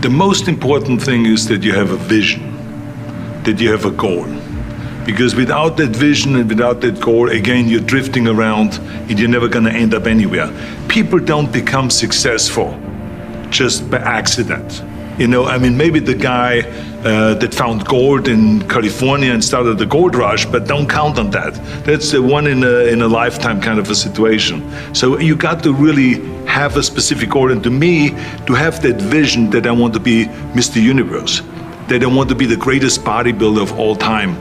The most important thing is that you have a vision, that you have a goal. Because without that vision and without that goal, again, you're drifting around and you're never going to end up anywhere. People don't become successful just by accident. You know, I mean, maybe the guy that found gold in California and started the gold rush, but don't count on that. That's the one in a lifetime kind of a situation. So you got to really have a specific goal. And to me, to have that vision that I want to be Mr. Universe, that I want to be the greatest bodybuilder of all time,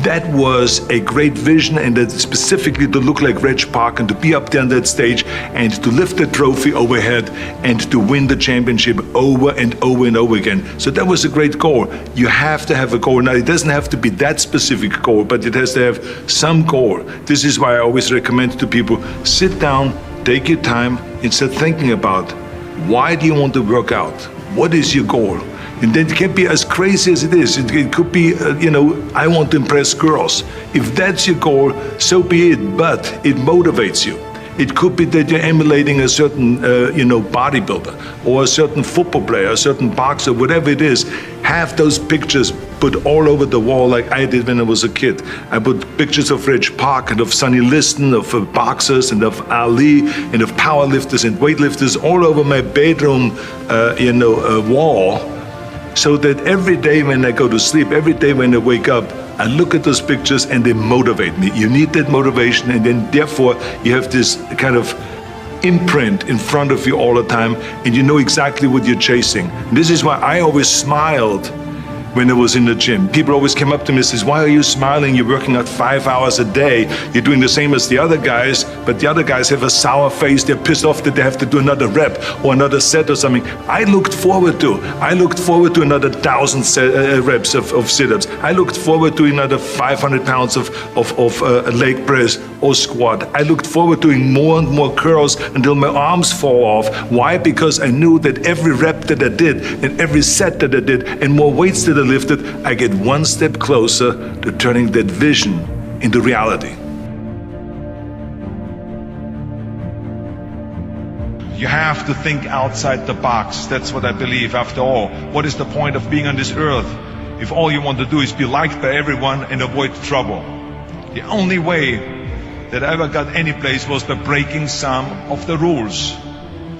that was a great vision, and that specifically to look like Reg Park and to be up there on that stage and to lift the trophy overhead and to win the championship over and over and over again. So that was a great goal. You have to have a goal. Now, it doesn't have to be that specific goal, but it has to have some goal. This is why I always recommend to people, sit down, take your time, and start thinking about, why do you want to work out? What is your goal? And then it can be as crazy as it is. It could be, I want to impress girls. If that's your goal, so be it, but it motivates you. It could be that you're emulating a certain, bodybuilder or a certain football player, a certain boxer, whatever it is. Have those pictures put all over the wall like I did when I was a kid. I put pictures of Reg Park and of Sonny Liston, of boxers and of Ali and of powerlifters and weightlifters all over my bedroom, wall. So that every day when I go to sleep, every day when I wake up, I look at those pictures and they motivate me. You need that motivation, and then therefore you have this kind of imprint in front of you all the time, and you know exactly what you're chasing. And this is why I always smiled when I was in the gym. People always came up to me and says, why are you smiling? You're working out 5 hours a day. You're doing the same as the other guys, but the other guys have a sour face. They're pissed off that they have to do another rep or another set or something. I looked forward to another 1,000 reps of sit-ups. I looked forward to another 500 pounds of leg press or squat. I looked forward to doing more and more curls until my arms fall off. Why? Because I knew that every rep that I did and every set that I did and more weights that I lifted, I get one step closer to turning that vision into reality. You have to think outside the box. That's what I believe. After all, what is the point of being on this earth if all you want to do is be liked by everyone and avoid trouble? The only way that I ever got any place was by breaking some of the rules.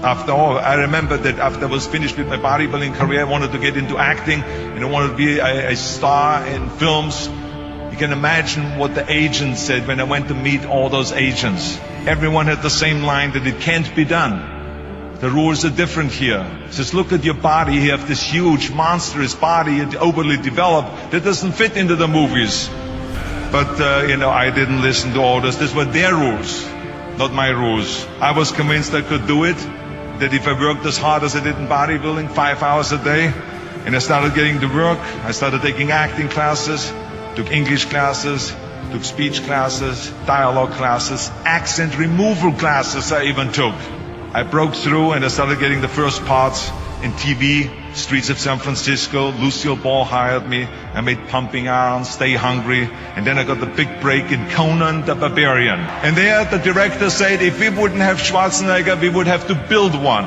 After all, I remember that after I was finished with my bodybuilding career, I wanted to get into acting and I wanted to be a star in films. You can imagine what the agents said when I went to meet all those agents. Everyone had the same line, that it can't be done. The rules are different here. It says, look at your body. You have this huge, monstrous body, overly developed, that doesn't fit into the movies. But, I didn't listen to orders. These were their rules, not my rules. I was convinced I could do it, that if I worked as hard as I did in bodybuilding, 5 hours a day, and I started getting to work, I started taking acting classes, took English classes, took speech classes, dialogue classes, accent removal classes I even took. I broke through and I started getting the first parts in TV, Streets of San Francisco. Lucille Ball hired me. I made Pumping Iron, Stay Hungry, and then I got the big break in Conan the Barbarian. And there the director said, if we wouldn't have Schwarzenegger, we would have to build one.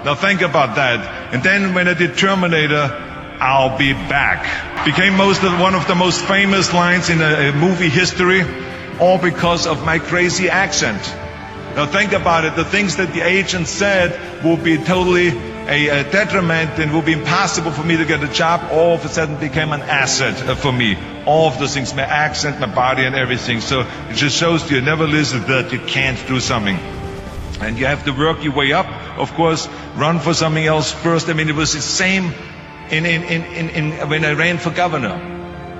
Now think about that. And then when I did Terminator, I'll be back. Became one of the most famous lines in a movie history, all because of my crazy accent. Now think about it, the things that the agent said will be totally a detriment and will be impossible for me to get a job, all of a sudden became an asset for me. All of those things, my accent, my body and everything. So it just shows you never listen that you can't do something. And you have to work your way up, of course, run for something else first. I mean, it was the same when I ran for governor.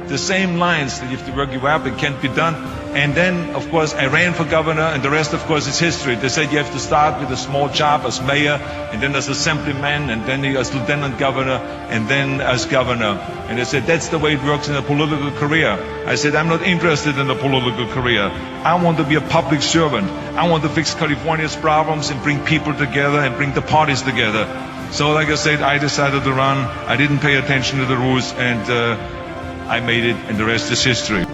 The same lines that you have to work your way up, it can't be done. And then, of course, I ran for governor, and the rest, of course, is history. They said you have to start with a small job as mayor, and then as assemblyman, and then as lieutenant governor, and then as governor. And they said, that's the way it works in a political career. I said, I'm not interested in a political career. I want to be a public servant. I want to fix California's problems and bring people together and bring the parties together. So, like I said, I decided to run. I didn't pay attention to the rules, and I made it, and the rest is history.